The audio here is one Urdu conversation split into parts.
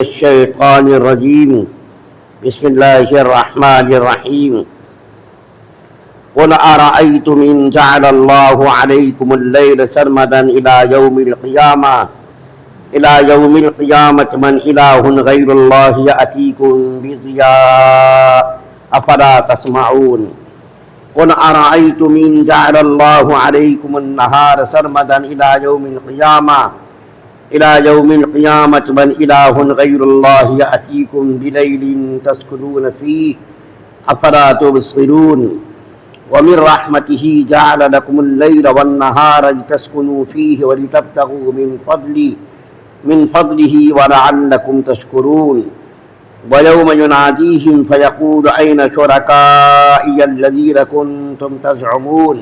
الشيطان الرجيم بسم الله الرحمن الرحيم قل أرأيتم إن جعل الله عليكم الليل سرمدا إلى يوم القيامة من إله غير الله يأتيكم بضياء أفلا تسمعون قل أرأيتم إن جعل الله عليكم النهار سرمدا إلى يوم القيامة من إله غير الله يأتيكم بليل تسكنون فيه أفلا تبصرون ومن رحمته جعل لكم الليل والنهار لتسكنوا فيه ولتبتغوا من فضله ولعلكم تشكرون ويوم يناديهم فيقول أين شركائي الذين كنتم تزعمون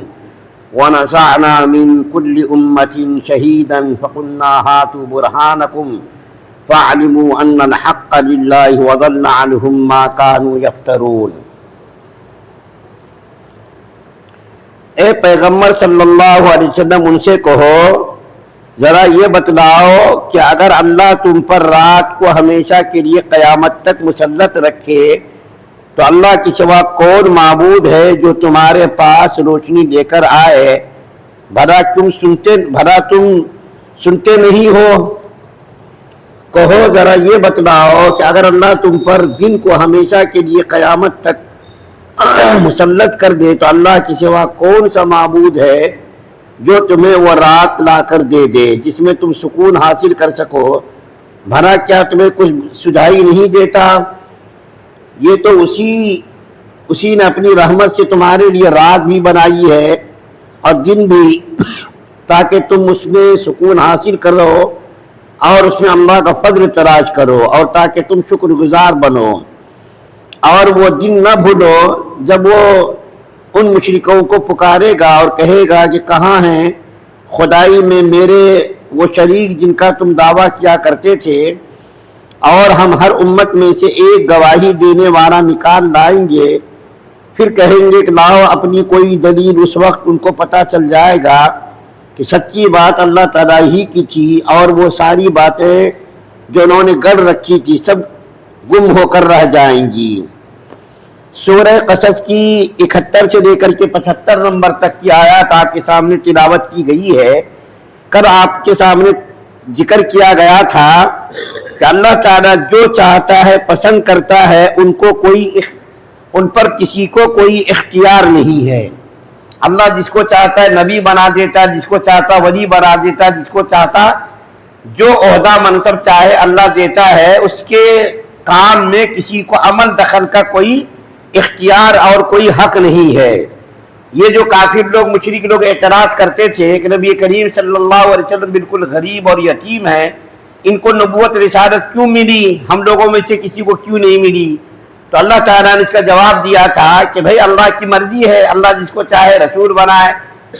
ونزعنا من كل أمة شهيدا فقلنا هاتوا برهانكم فاعلموا أن الحق لله وضل عنهم ما كانوا يفترون۔ اے پیغمبر صلی اللہ علیہ وسلم ان سے کہو ذرا یہ بتلاؤ کہ اگر اللہ تم پر رات کو ہمیشہ کے لیے قیامت تک مسلط رکھے تو اللہ کے سوا کون معبود ہے جو تمہارے پاس روشنی لے کر آئے؟ بھلا تم سنتے نہیں ہو؟ کہو ذرا یہ بتلاؤ کہ اگر اللہ تم پر دن کو ہمیشہ کے لیے قیامت تک مسلط کر دے تو اللہ کے سوا کون سا معبود ہے جو تمہیں وہ رات لا کر دے جس میں تم سکون حاصل کر سکو؟ بھلا کیا تمہیں کچھ سجائی نہیں دیتا؟ یہ تو اسی نے اپنی رحمت سے تمہارے لیے رات بھی بنائی ہے اور دن بھی تاکہ تم اس میں سکون حاصل کرو اور اس میں اللہ کا فضل تلاش کرو اور تاکہ تم شکر گزار بنو، اور وہ دن نہ بھولو جب وہ ان مشرکوں کو پکارے گا اور کہے گا کہ کہاں ہیں خدائی میں میرے وہ شریک جن کا تم دعویٰ کیا کرتے تھے، اور ہم ہر امت میں سے ایک گواہی دینے والا نکال لائیں گے۔ پھر کہیں گے کہ لاؤ اپنی کوئی دلیل۔ اس وقت ان کو پتہ چل جائے گا کہ سچی بات اللہ تعالیٰ ہی کی تھی اور وہ ساری باتیں جو انہوں نے گڑھ رکھی تھی سب گم ہو کر رہ جائیں گی۔ سورہ قصص کی 71 سے لے کر کے 75 نمبر تک کی آیات آپ کے سامنے تلاوت کی گئی ہے۔ کل آپ کے سامنے ذکر کیا گیا تھا کہ اللہ تعالیٰ جو چاہتا ہے پسند کرتا ہے، ان پر کسی کو کوئی اختیار نہیں ہے۔ اللہ جس کو چاہتا ہے نبی بنا دیتا ہے، جس کو چاہتا ولی بنا دیتا ہے، جس کو چاہتا جو عہدہ منصب چاہے اللہ دیتا ہے۔ اس کے کام میں کسی کو عمل دخل کا کوئی اختیار اور کوئی حق نہیں ہے۔ یہ جو کافر لوگ مشرک لوگ اعتراض کرتے تھے کہ نبی کریم صلی اللہ علیہ وسلم بالکل غریب اور یتیم ہیں، ان کو نبوت رسالت کیوں ملی، ہم لوگوں میں سے کسی کو کیوں نہیں ملی؟ تو اللہ تعالیٰ نے اس کا جواب دیا تھا کہ بھائی اللہ کی مرضی ہے، اللہ جس کو چاہے رسول بنائے،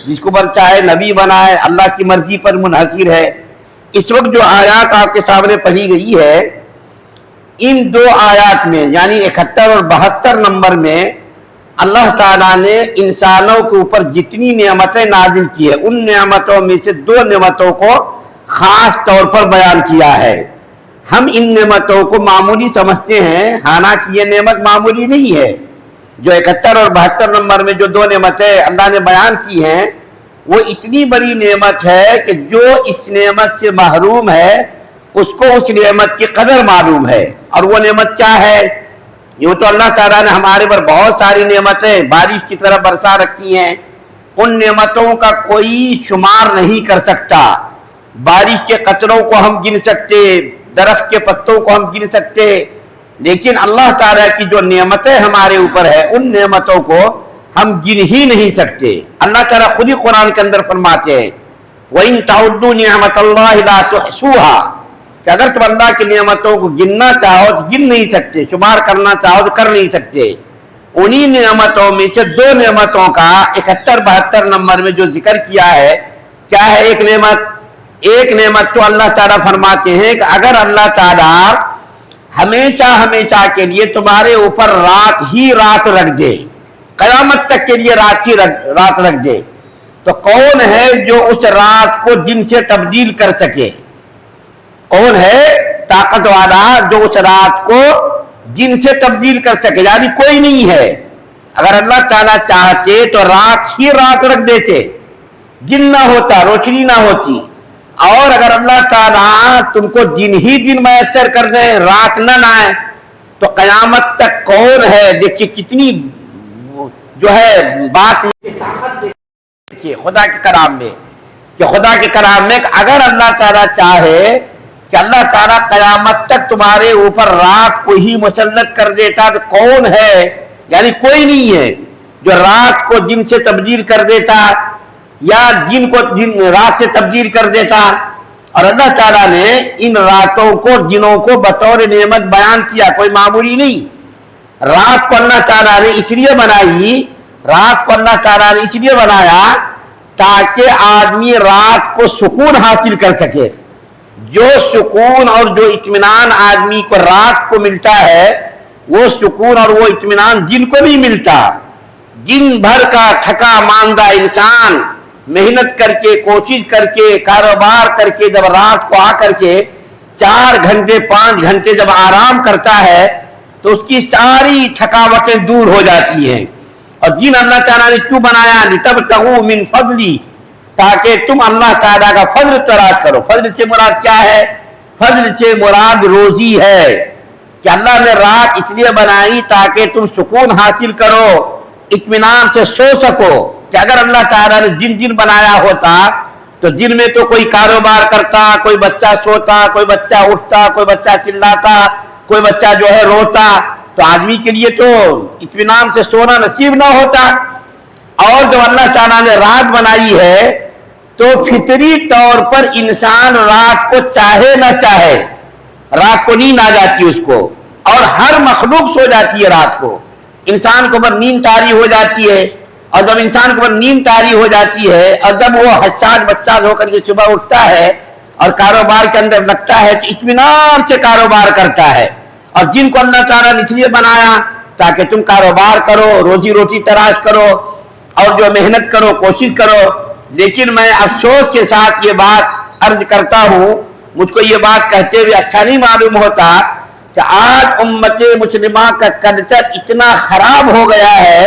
جس کو چاہے نبی بنائے، اللہ کی مرضی پر منحصر ہے۔ اس وقت جو آیات آپ کے سامنے پڑھی گئی ہے، ان دو آیات میں یعنی 71 اور 72 نمبر میں اللہ تعالیٰ نے انسانوں کے اوپر جتنی نعمتیں نازل کی ہیں، ان نعمتوں میں سے دو نعمتوں کو خاص طور پر بیان کیا ہے۔ ہم ان نعمتوں کو معمولی سمجھتے ہیں، حالانکہ یہ نعمت معمولی نہیں ہے۔ جو 71 اور 72 نمبر میں جو دو نعمتیں اللہ نے بیان کی ہیں، وہ اتنی بڑی نعمت ہے کہ جو اس نعمت سے محروم ہے اس کو اس نعمت کی قدر معلوم ہے۔ اور وہ نعمت کیا ہے؟ یوں تو اللہ تعالیٰ نے ہمارے پر بہت ساری نعمتیں بارش کی طرح برسا رکھی ہیں، ان نعمتوں کا کوئی شمار نہیں کر سکتا۔ بارش کے قطروں کو ہم گن سکتے، درخت کے پتوں کو ہم گن سکتے، لیکن اللہ تعالیٰ کی جو نعمتیں ہمارے اوپر ہے ان نعمتوں کو ہم گن ہی نہیں سکتے۔ اللہ تعالیٰ خود ہی قرآن کے اندر فرماتے ہیں وَإِن تَعُدُّوا نِعْمَتَ اللَّهِ لَا تُحْصُوهَا، کہ اگر تم اللہ کی نعمتوں کو گننا چاہو تو گن نہیں سکتے، شمار کرنا چاہو تو کر نہیں سکتے۔ انہی نعمتوں میں سے دو نعمتوں کا 71-72 نمبر میں جو ذکر کیا ہے، کیا ہے؟ ایک نعمت تو اللہ تعالیٰ فرماتے ہیں کہ اگر اللہ تعالیٰ ہمیشہ کے لیے تمہارے اوپر رات ہی رات رکھ دے، قیامت تک کے لیے رات ہی رات رکھ دے، تو کون ہے جو اس رات کو دن سے تبدیل کر سکے؟ کون ہے طاقت والا جو اس رات کو جن سے تبدیل کر سکے؟ یعنی کوئی نہیں ہے. اگر اللہ تعالیٰ چاہتے تو رات ہی رات رکھ دیتے، جن نہ ہوتا، روشنی نہ ہوتی. اور اگر اللہ تعالیٰ تم کو دن ہی دن میسر کر دے، رات نہ لائے، تو قیامت تک کون ہے؟ دیکھیے کتنی جو ہے بات میں طاقت دیکھیے خدا کے کلام میں، کہ خدا کے کلام میں اگر اللہ تعالیٰ چاہے کہ اللہ تعالیٰ قیامت تک تمہارے اوپر رات کو ہی مسلط کر دیتا تو کون ہے؟ یعنی کوئی نہیں ہے جو رات کو دن سے تبدیل کر دیتا یا دن کو رات سے تبدیل کر دیتا. اور اللہ تعالیٰ نے ان راتوں کو دنوں کو بطور نعمت بیان کیا، کوئی معمولی نہیں. رات کو اللہ تعالیٰ نے اس لیے بنائی، رات کو اللہ تعالیٰ نے اس لیے بنایا تاکہ آدمی رات کو سکون حاصل کر سکے. جو سکون اور جو اطمینان آدمی کو رات کو ملتا ہے وہ سکون اور وہ اطمینان دن کو نہیں ملتا. دن بھر کا تھکا ماندہ انسان محنت کر کے، کوشش کر کے، کاروبار کر کے جب رات کو آ کر کے 4 گھنٹے 5 گھنٹے جب آرام کرتا ہے تو اس کی ساری تھکاوٹیں دور ہو جاتی ہیں. اور دن اللہ تعالیٰ نے کیوں بنایا؟ لِتَبْتَغُوا مِنْ فَضْلِهِ، تاکہ تم اللہ تعالیٰ کا فضل تلاش کرو. فضل سے مراد کیا ہے؟ فضل سے مراد روزی ہے، کہ اللہ نے رات اس لیے بنائی تاکہ تم سکون حاصل کرو، اطمینان سے سو سکو. کہ اگر اللہ تعالیٰ نے دن بنایا ہوتا تو دن میں تو کوئی کاروبار کرتا، کوئی بچہ سوتا، کوئی بچہ اٹھتا، کوئی بچہ چلاتا، کوئی بچہ جو ہے روتا، تو آدمی کے لیے تو اطمینان سے سونا نصیب نہ ہوتا. اور جب اللہ تعالیٰ نے رات بنائی ہے تو فطری طور پر انسان رات کو چاہے نہ چاہے رات کو نیند آ جاتی ہے اس کو، اور ہر مخلوق سو جاتی ہے رات کو. انسان کو پر نیند طاری ہو جاتی ہے، اور جب انسان کو پر نیند طاری ہو جاتی ہے اور جب وہ حساس بچہ ہو کر کے صبح اٹھتا ہے اور کاروبار کے اندر لگتا ہے تو اطمینان سے کاروبار کرتا ہے. اور جن کو اللہ تعالیٰ نے اس لیے بنایا تاکہ تم کاروبار کرو، روزی روٹی تلاش کرو اور جو محنت کرو، کوشش کرو. لیکن میں افسوس کے ساتھ یہ بات عرض کرتا ہوں، مجھ کو یہ بات کہتے ہوئے اچھا نہیں معلوم ہوتا کہ آج امت مسلمہ کا کلچر اتنا خراب ہو گیا ہے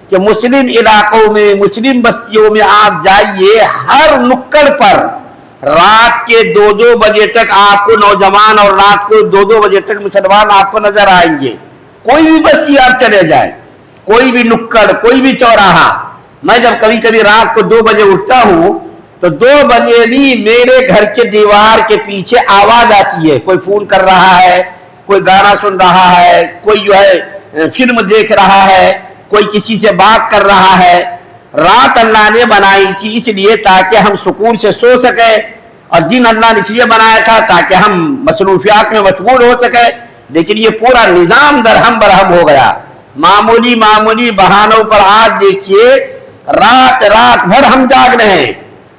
کہ مسلم علاقوں میں، مسلم بستیوں میں آپ جائیے، ہر نکڑ پر رات کے 2 بجے تک آپ کو نوجوان، اور رات کو 2 بجے تک مسلمان آپ کو نظر آئیں گے. کوئی بھی بستی آپ چلے جائیں، کوئی بھی نکڑ، کوئی بھی چوراہا. میں جب کبھی کبھی رات کو 2 بجے اٹھتا ہوں تو 2 بجے بھی میرے گھر کے دیوار کے پیچھے آواز آتی ہے، کوئی فون کر رہا ہے، کوئی گانا سن رہا ہے، کوئی جو ہے فلم دیکھ رہا ہے، کوئی کسی سے بات کر رہا ہے. رات اللہ نے بنائی تھی اس لیے تاکہ ہم سکون سے سو سکیں، اور دن اللہ نے اس لیے بنایا تھا تاکہ ہم مصروفیات میں مشغول ہو سکیں. لیکن یہ پورا نظام درہم برہم ہو گیا. معمولی بہانوں پر آج دیکھیے رات بھر ہم جاگ رہے ہیں.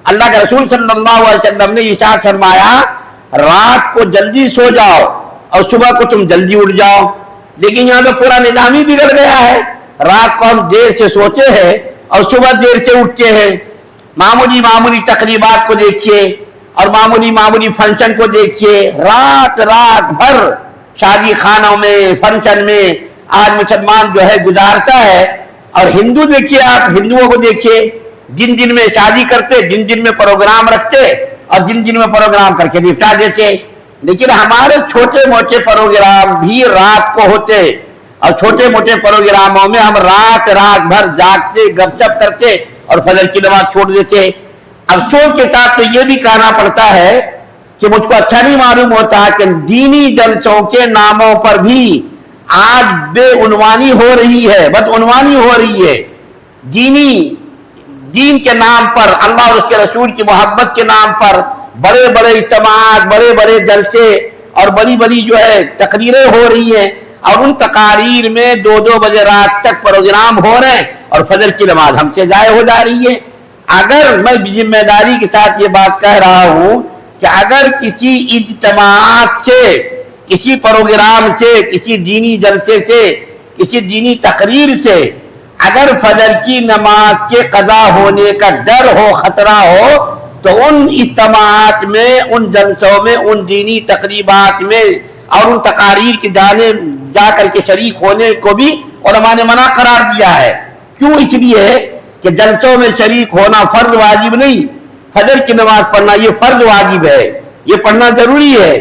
اللہ کے رسول صلی اللہ علیہ وسلم نے ارشاد فرمایا رات کو جلدی سو جاؤ اور صبح کو تم جلدی اٹھ جاؤ. لیکن یہاں تو پورا نظام ہی بگڑ گیا ہے. رات کو ہم دیر سے سوتے ہیں اور صبح دیر سے اٹھتے ہیں. معمولی تقریبات کو دیکھیے اور معمولی فنکشن کو دیکھیے. رات بھر شادی خانوں میں، فنکشن میں آج مسلمان جو ہے گزارتا ہے. اور ہندو دیکھیے، آپ ہندوؤں کو دیکھیے، دن میں شادی کرتے، دن میں پروگرام رکھتے اور دن میں پروگرام کر کے نپٹا دیتے. لیکن ہمارے چھوٹے موٹے پروگرام بھی رات کو ہوتے، اور چھوٹے موٹے پروگراموں میں ہم رات بھر جاگتے، گپ شپ کرتے اور فجر کی نماز چھوڑ دیتے. افسوس کے ساتھ تو یہ بھی کہنا پڑتا ہے کہ مجھ کو اچھا نہیں معلوم ہوتا کہ دینی جلسوں کے ناموں پر بھی آج بے عنوانی ہو رہی ہے، بدعنوانی ہو رہی ہے. دین کے نام پر، اللہ اور اس کے رسول کی محبت کے نام پر بڑے اجتماعات، بڑے جلسے اور بڑی جو ہے تقریریں ہو رہی ہیں، اور ان تقاریر میں 2 بجے رات تک پروگرام ہو رہے ہیں اور فجر کی نماز ہم سے ضائع ہو جا رہی ہے. اگر میں ذمہ داری کے ساتھ یہ بات کہہ رہا ہوں کہ اگر کسی اجتماعات سے، کسی پروگرام سے، کسی دینی جلسے سے، کسی دینی تقریر سے اگر فجر کی نماز کے قضا ہونے کا ڈر ہو، خطرہ ہو، تو ان اجتماعات میں، ان جلسوں میں، ان دینی تقریبات میں اور ان تقاریر کی جانب جا کر کے شریک ہونے کو بھی علماء نے منع قرار دیا ہے۔ کیوں؟ اس لیے کہ جلسوں میں شریک ہونا فرض واجب نہیں، فجر کی نماز پڑھنا یہ فرض واجب ہے، یہ پڑھنا ضروری ہے۔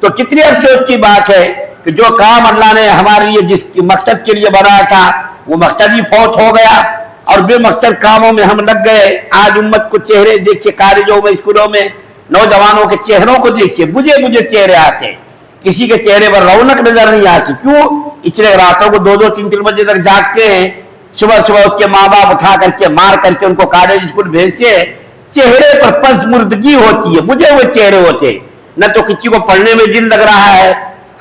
تو کتنی افسوس کی بات ہے کہ جو کام اللہ نے ہمارے لیے جس مقصد کے لیے بنایا تھا وہ مقصد ہی فوت ہو گیا اور بے مقصد کاموں میں ہم لگ گئے۔ آج امت کو چہرے دیکھیے، کالجوں میں، اسکولوں میں نوجوانوں کے چہروں کو دیکھیے، بجھے چہرے آتے ہیں، کسی کے چہرے پر رونق نظر نہیں آتی۔ کیوں؟ اس لیے راتوں کو 2-2 3-3 بجے تک جاگتے ہیں، صبح صبح اس کے ماں باپ اٹھا کر کے مار کر کے ان کو کالج اسکول بھیجتے ہیں، چہرے پر پسماردگی ہوتی ہے، بجھے ہوئے چہرے ہوتے، نہ تو کسی کو پڑھنے میں دل لگ رہا ہے۔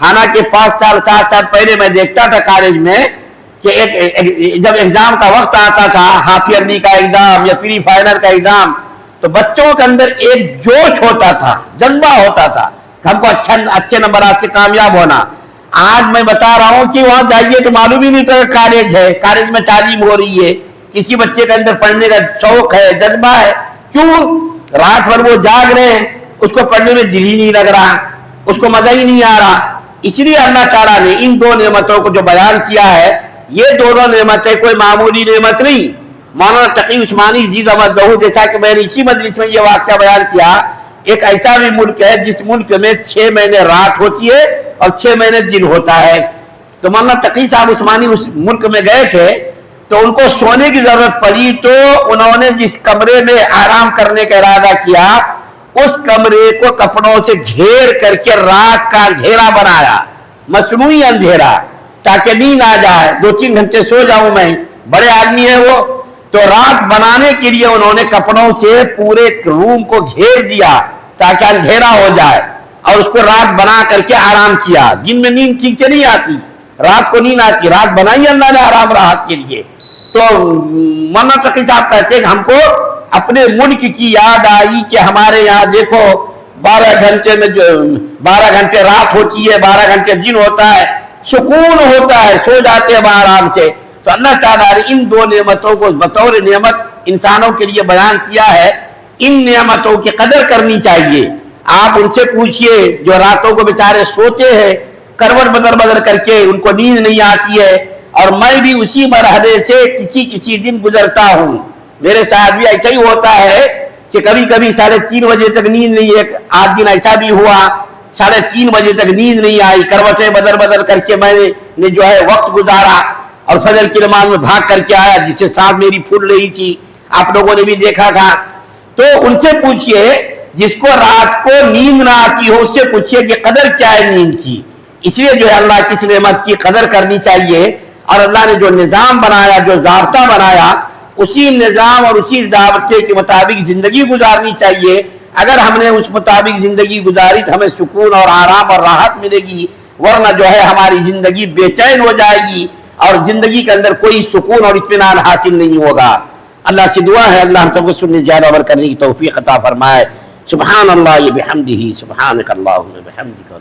حالانکہ 5 سال 7 سال پہلے میں دیکھتا تھا کالج میں کہ جب ایگزام کا وقت آتا تھا، ہاف ایئرلی کا ایگزام یا پری فائنل کا ایگزام، تو بچوں کے اندر ایک جوش ہوتا تھا، جذبہ ہوتا تھا کہ ہم کو اچھے نمبرات سے کامیاب ہونا۔ آج میں بتا رہا ہوں کہ وہاں جائیے تو معلوم ہی نہیں تھا کالج ہے، کالج میں تعلیم ہو رہی ہے، کسی بچے کے اندر پڑھنے کا شوق ہے، جذبہ ہے۔ کیوں؟ رات بھر وہ جاگ رہے ہیں، اس کو پڑھنے میں دل ہی نہیں لگ رہا، اس کو مزہ ہی نہیں آ رہا۔ اس لیے اللہ تعالیٰ نے ان 2 نعمتوں کو جو بیان کیا ہے، یہ دونوں نعمتیں کوئی معمولی نعمت نہیں۔ مولانا تقی عثمانی عزیز احمد ظہور، جیسا کہ میں نے اسی مجلس میں یہ واقعہ بیان کیا، ایک ایسا بھی ملک ہے جس ملک میں 6 مہینے رات ہوتی ہے اور 6 مہینے دن ہوتا ہے۔ تو مولانا تقی صاحب عثمانی اس ملک میں گئے تھے، تو ان کو سونے کی ضرورت پڑی، تو انہوں نے جس کمرے میں آرام کرنے کا ارادہ کیا، اس کمرے کو کپڑوں سے گھیر کر کے رات کا اندھیرا بنایا، مصنوعی اندھیرا، تاکہ نیند آ جائے، 2-3 گھنٹے سو جاؤں میں۔ بڑے آدمی ہیں وہ، تو رات بنانے کے لیے انہوں نے کپڑوں سے پورے روم کو گھیر دیا تاکہ اندھیرا ہو جائے، اور اس کو رات بنا کر کے آرام کیا۔ دن میں نیند ٹھیک سے نہیں آتی، رات کو نیند آتی، رات بنائی اللہ نے آرام راحت کے لیے۔ تو مولانا تقی صاحب کہتے ہیں کہ ہم کو اپنے ملک کی یاد آئی کہ ہمارے یہاں دیکھو 12 گھنٹے میں 12 گھنٹے رات ہوتی ہے، 12 گھنٹے دن ہوتا ہے، سکون ہوتا ہے، سو جاتے ہیں آرام سے۔ تو اللہ تعالیٰ نے ان 2 نعمتوں کو بطور نعمت انسانوں کے لیے بیان کیا ہے۔ ان نعمتوں کی قدر کرنی چاہیے۔ آپ ان سے پوچھئے جو راتوں کو بیچارے سوتے ہیں کروٹ بدل کر کے، ان کو نیند نہیں آتی ہے، اور میں بھی اسی مرحلے سے کسی دن گزرتا ہوں۔ میرے ساتھ بھی ایسا ہی ہوتا ہے کہ کبھی 3:30 بجے تک نیند نہیں ہے۔ آج دن ایسا بھی ہوا 3:30 بجے تک نیند نہیں آئی، کروٹیں بدل کر کے میں نے جو ہے وقت گزارا، اور فجر کی نماز میں بھاگ کر کے آیا، جس سے سانس میری پھول رہی تھی، آپ لوگوں نے بھی دیکھا تھا۔ تو ان سے پوچھئے جس کو رات کو نیند نہ آتی ہو، اس سے پوچھئے کہ قدر کیا ہے نیند کی۔ اس لیے جو ہے اللہ کی نعمت کی قدر کرنی چاہیے، اور اللہ نے جو نظام بنایا، جو ضابطہ بنایا، اسی نظام اور اسی ضابطے کے مطابق زندگی گزارنی چاہیے۔ اگر ہم نے اس مطابق زندگی گزاری تو ہمیں سکون اور آرام اور راحت ملے گی، ورنہ جو ہے ہماری زندگی بے چین ہو جائے گی اور زندگی کے اندر کوئی سکون اور اطمینان حاصل نہیں ہوگا۔ اللہ سے دعا ہے اللہ ہم سب کو سننے زیادہ عمل کرنے کی توفیق عطا فرمائے۔ سبحان اللہ بحمدہ، سبحانک اللہم وبحمدک۔